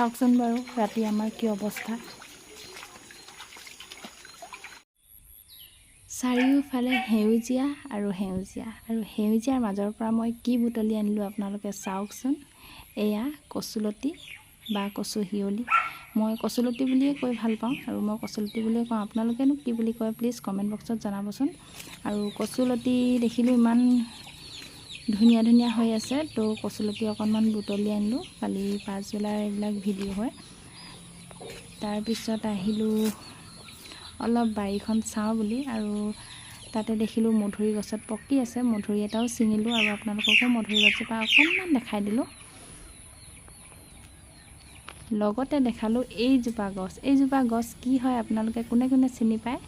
চাওকচোন বাৰু ৰাতি আমাৰ কি অৱস্থা। চাৰিওফালে সেউজীয়া আৰু সেউজীয়া আৰু সেউজীয়াৰ মাজৰ পৰা মই কি বুটলি আনিলোঁ আপোনালোকে চাওকচোন। এয়া কচুলতি বা কচু হিয়লি। মই কচুলতি বুলিয়ে কৈ ভাল পাওঁ আৰু মই কচুলতি বুলিয়ে কওঁ। আপোনালোকেনো কি বুলি কয় প্লিজ কমেণ্ট বক্সত জনাবচোন। আৰু কচুলতি দেখিলোঁ ইমান ধুনীয়া ধুনীয়া হৈ আছে, তো কচুলতি অকণমান বুটলি আনিলোঁ। কালি পাছবেলাৰ এইবিলাক ভিডিঅ' হয়। তাৰপিছত আহিলোঁ অলপ বাৰীখন চাওঁ বুলি, আৰু তাতে দেখিলোঁ মধুৰি গছত পকি আছে। মধুৰি এটাও ছিঙিলোঁ আৰু আপোনালোককো মধুৰি গছজোপা অকণমান দেখাই দিলোঁ। লগতে দেখালোঁ এইজোপা গছ কি হয় আপোনালোকে কোনে কোনে চিনি পায়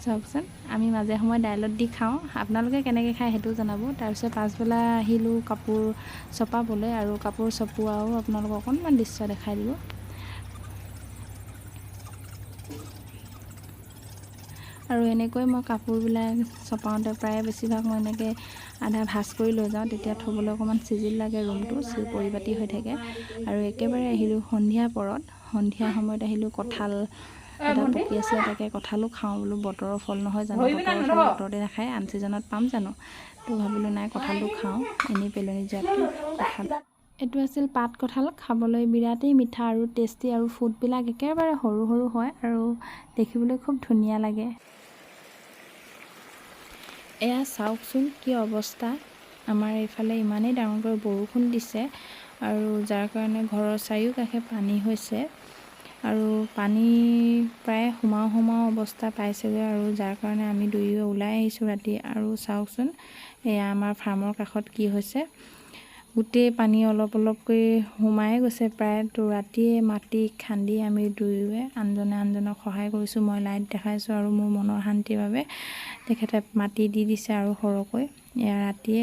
চাওকচোন। আমি মাজে সময়ে দাইলত দি খাওঁ, আপোনালোকে কেনেকৈ খায় সেইটোও জনাব। তাৰপিছত পাছবেলা আহিলোঁ কাপোৰ চপাবলৈ, আৰু কাপোৰ চপোৱাও আপোনালোকক অকণমান দৃশ্য দেখাই দিলোঁ। আৰু এনেকৈ মই কাপোৰবিলাক চপাওঁতে প্ৰায় বেছিভাগ মই এনেকৈ আধা ভাজ কৰি লৈ যাওঁ, তেতিয়া থ'বলৈ অকণমান চিজিল লাগে, ৰুমটো পৰিপাটি হৈ থাকে। আৰু একেবাৰে আহিলোঁ সন্ধিয়া পৰত। সন্ধিয়া সময়ত আহিলোঁ কঁঠাল এটা পকি আছিলে, তাকে কঁঠালো খাওঁ বোলো। বতৰৰ ফল নহয় জানো, বতৰৰ ফল বতৰতে নাখায়, আন ছিজনত পাম জানো। তো ভাবিলোঁ নাই কঁঠালটো খাওঁ, এনেই পেলনি যোৱাতকৈ কঁঠাল। এইটো আছিল পাত কঁঠাল, খাবলৈ বিৰাটেই মিঠা আৰু টেষ্টি, আৰু ফুটবিলাক একেবাৰে সৰু সৰু হয় আৰু দেখিবলৈ খুব ধুনীয়া লাগে। এয়া চাওকচোন কি অৱস্থা। আমাৰ এইফালে ইমানেই ডাঙৰকৈ বৰষুণ দিছে, আৰু যাৰ কাৰণে ঘৰৰ চাৰিওকাষে পানী হৈছে, আৰু পানী প্ৰায় সোমাও অৱস্থা পাইছেগৈ, আৰু যাৰ কাৰণে আমি দুয়ো ওলাই আহিছোঁ ৰাতি। আৰু চাওকচোন এয়া আমাৰ ফাৰ্মৰ কাষত কি হৈছে, গোটেই পানী অলপ অলপকৈ সোমাই গৈছে প্ৰায়। তো ৰাতিয়ে মাটি খান্দি আমি দুয়োৱে আনজনে আনজনক সহায় কৰিছোঁ। মই লাইট দেখাইছোঁ আৰু মোৰ মনৰ শান্তিৰ বাবে তেখেতে মাটি দি দিছে আৰু সৰহকৈ। এয়া ৰাতিয়ে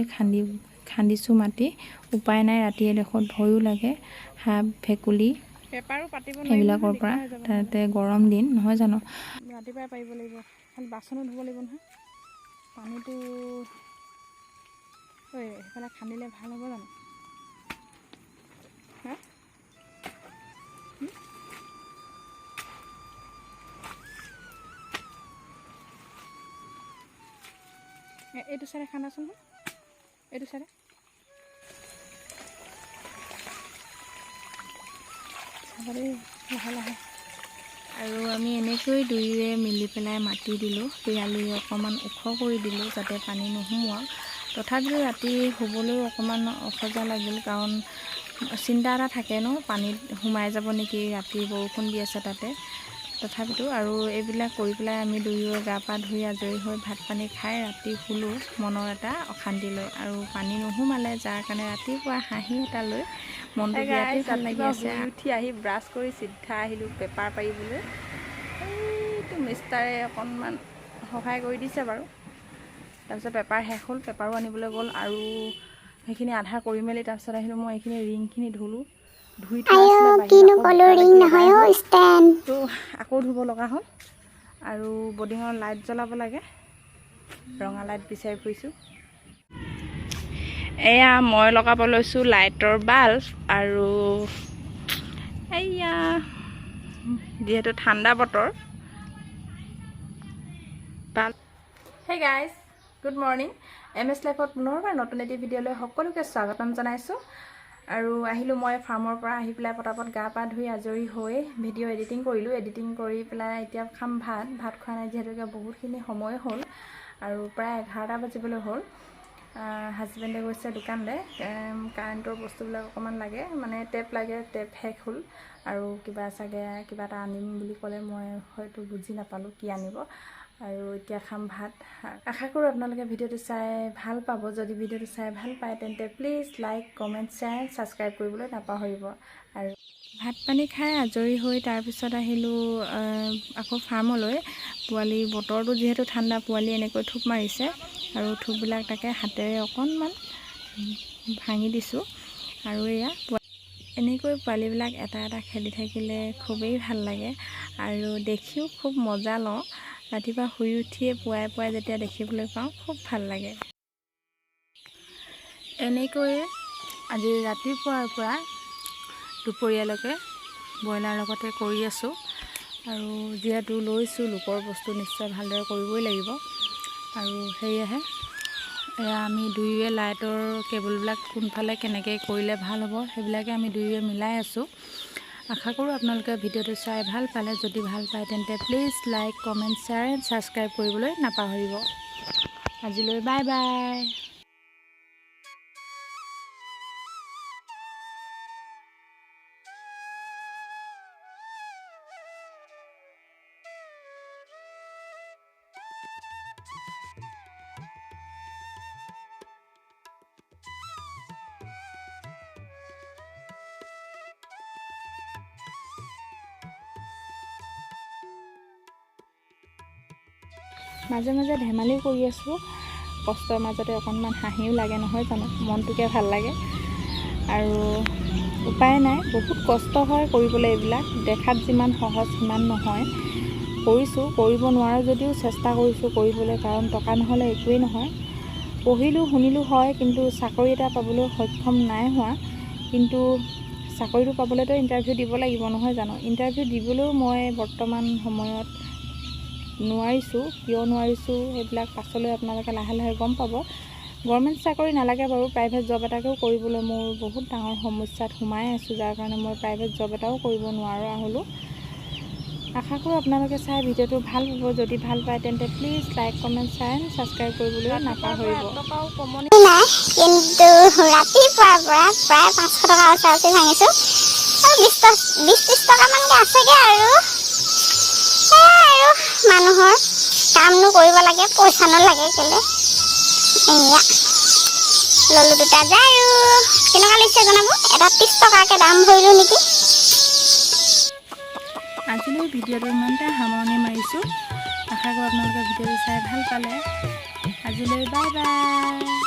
খান্দিছোঁ মাটি, উপায় নাই। ৰাতিয়ে ডোখৰত ভয়ো লাগে, সাপ ভেকুলী সেইবিলাকৰ পৰা। তাতে গৰম দিন নহয় জানো, ৰাতিপুৱাই পাৰিব লাগিব। খালি বাচনো ধুব লাগিব নহয়। পানীটো সেইফালে খান্দিলে ভাল হ'ব জানো? এইটো চাইডে খান্দাচোন, এইটো চাইডে। লাহে লাহে। আৰু আমি এনেকৈ দুয়োৱে মিলি পেলাই মাটি দিলোঁ, পিৰালি অকণমান ওখ কৰি দিলোঁ যাতে পানী নোসোমোৱাওক। তথাপিও ৰাতি শুবলৈও অকণমান অসজা লাগিল, কাৰণ চিন্তা এটা থাকে ন, পানীত সোমাই যাব নেকি, ৰাতি বৰষুণ দি আছে তাতে। তথাপিতো আৰু এইবিলাক কৰি পেলাই আমি দুয়োৱে গা পা ধুই আজৰি হৈ ভাত পানী খাই ৰাতি শুলোঁ মনৰ এটা অশান্তি লৈ, আৰু পানী নোসোমালে, যাৰ কাৰণে ৰাতিপুৱা হাঁহি এটা লৈ মনটো বিৰাটেই ভাল লাগি আছে। উঠি আহি ব্ৰাছ কৰি চিধা আহিলোঁ পেপাৰ পাৰিবলৈ। এইটো মিষ্টাৰে অকণমান সহায় কৰি দিছে বাৰু। তাৰপিছত পেপাৰ শেষ হ'ল, পেপাৰো আনিবলৈ গ'ল, আৰু সেইখিনি আধা কৰি মেলি তাৰপিছত আহিলোঁ মই এইখিনি ৰিংখিনি ধুলোঁ। ধুই থোৱা আছিলে তো আকৌ ধুব লগা হ'ল। আৰু বৰ্ডিঙৰ লাইট জ্বলাব লাগে, ৰঙা লাইট বিচাৰি ফুৰিছোঁ। এয়া মই লগাব লৈছোঁ লাইটৰ বাল্ব, আৰু এয়া যিহেতু ঠাণ্ডা বতৰ bulb. Hey guys, good morning. MS লাইফত পুনৰবাৰ নতুন এটি ভিডিঅ'লৈ সকলোকে স্বাগতম জনাইছোঁ। আৰু আহিলোঁ মই ফাৰ্মৰ পৰা, আহি পেলাই পটাপট গা পা ধুই আজৰি হৈ ভিডিঅ' এডিটিং কৰিলোঁ। এডিটিং কৰি পেলাই এতিয়া খাম ভাত খোৱা নাই যিহেতুকে বহুতখিনি সময় হ'ল, আৰু প্ৰায় 11টা বাজিবলৈ হ'ল। হাজবেণ্ডে গৈছে দোকানলৈ, কাৰেণ্টৰ বস্তুবিলাক অকণমান লাগে, মানে টেপ লাগে, টেপ শেষ হ'ল, আৰু কিবা এটা আনিম বুলি ক'লে, মই হয়তো বুজি নাপালোঁ কি আনিব। আৰু এতিয়া খাম ভাত। আশা কৰোঁ আপোনালোকে ভিডিঅ'টো চাই ভাল পাব। যদি ভিডিঅ'টো চাই ভাল পায় তেন্তে please like, comment, share, subscribe কৰিবলৈ নাপাহৰিব। আৰু ভাত পানী খাই আজৰি হৈ তাৰপিছত আহিলোঁ আকৌ ফাৰ্মলৈ। পোৱালি, বতৰটো যিহেতু ঠাণ্ডা, পোৱালি এনেকৈ থোপ মাৰিছে, আৰু থোপবিলাক তাকে হাতেৰে অকণমান ভাঙি দিছোঁ। আৰু এয়া এনেকৈ পোৱালিবিলাক এটা এটা খেলি থাকিলে খুবেই ভাল লাগে, আৰু দেখিও খুব মজা লওঁ। ৰাতিপুৱা শুই উঠিয়ে পুৱাই যেতিয়া দেখিবলৈ পাওঁ খুব ভাল লাগে। এনেকৈয়ে আজি ৰাতিপুৱাৰ পৰা দুপৰীয়ালৈকে ব্ৰইলাৰ লগতে কৰি আছোঁ। আৰু যিহেতু লৈছোঁ লোকৰ বস্তু নিশ্চয় ভালদৰে কৰিবই লাগিব। আৰু সেয়েহে এয়া আমি দুয়োৱে লাইটৰ কেবলবিলাক কোনফালে কেনেকৈ কৰিলে ভাল হ'ব সেইবিলাকে আমি দুয়োৱে মিলাই আছোঁ। আশা কৰোঁ আপোনালোকে ভিডিঅ'টো চাই ভাল পালে। যদি ভাল পায় তেন্তে please like, comment, share and subscribe কৰিবলৈ নাপাহৰিব। আজিলৈ বাই বাই। মাজে মাজে ধেমালিও কৰি আছোঁ, কষ্টৰ মাজতে অকণমান হাঁহিও লাগে নহয় জানো, মনটোকে ভাল লাগে। আৰু উপায় নাই, বহুত কষ্ট হয় কৰিবলৈ এইবিলাক। দেখাত যিমান সহজ সিমান নহয়। কৰিছোঁ, কৰিব নোৱাৰোঁ যদিও চেষ্টা কৰিছোঁ কৰিবলৈ, কাৰণ টকা নহ'লে একোৱেই নহয়। পঢ়িলোঁ শুনিলোঁ হয়, কিন্তু চাকৰি এটা পাবলৈ সক্ষম নাই হোৱা। কিন্তু চাকৰিটো পাবলৈতো ইণ্টাৰভিউ দিব লাগিব নহয় জানো। ইণ্টাৰভিউ দিবলৈও মই বৰ্তমান সময়ত নোৱাৰিছোঁ। কিয় নোৱাৰিছোঁ সেইবিলাক পাছলৈ আপোনালোকে লাহে লাহে গম পাব। গভৰ্ণমেণ্ট চাকৰি নালাগে বাৰু, প্ৰাইভেট জব এটাকেও কৰিবলৈ মোৰ বহুত ডাঙৰ সমস্যাত সোমাই আছোঁ, যাৰ কাৰণে মই প্ৰাইভেট জব এটাও কৰিব নোৱাৰা হ'লোঁ। আশা কৰোঁ আপোনালোকে চাই ভিডিঅ'টো ভাল পাব। যদি ভাল পায় তেন্তে please like, comment, share and subscribe কৰিবলৈ নাপাহৰিব। কিন্তু ৰাতিপুৱাৰ পৰা প্ৰায় 500 টকা ওচৰা-ওচৰি ভাঙিছোঁ। আৰু 20-30 টকামানকৈ আছেগৈ। আৰু মানুহৰ কামনো কৰিব লাগে, পইচা নালাগে কেলে। এয়া ললোঁ দুটা যায়। আৰু কেনেকুৱা লাগিছে জনাব। এটা 30 টকাকৈ দাম ভৰিলোঁ নেকি। আজিলৈ ভিডিঅ'টো ইমানতে সামৰণি মাৰিছোঁ। আশা কৰোঁ আপোনালোকে ভিডিঅ'টো চাই ভাল পালে। আজিলৈ বাই বাই।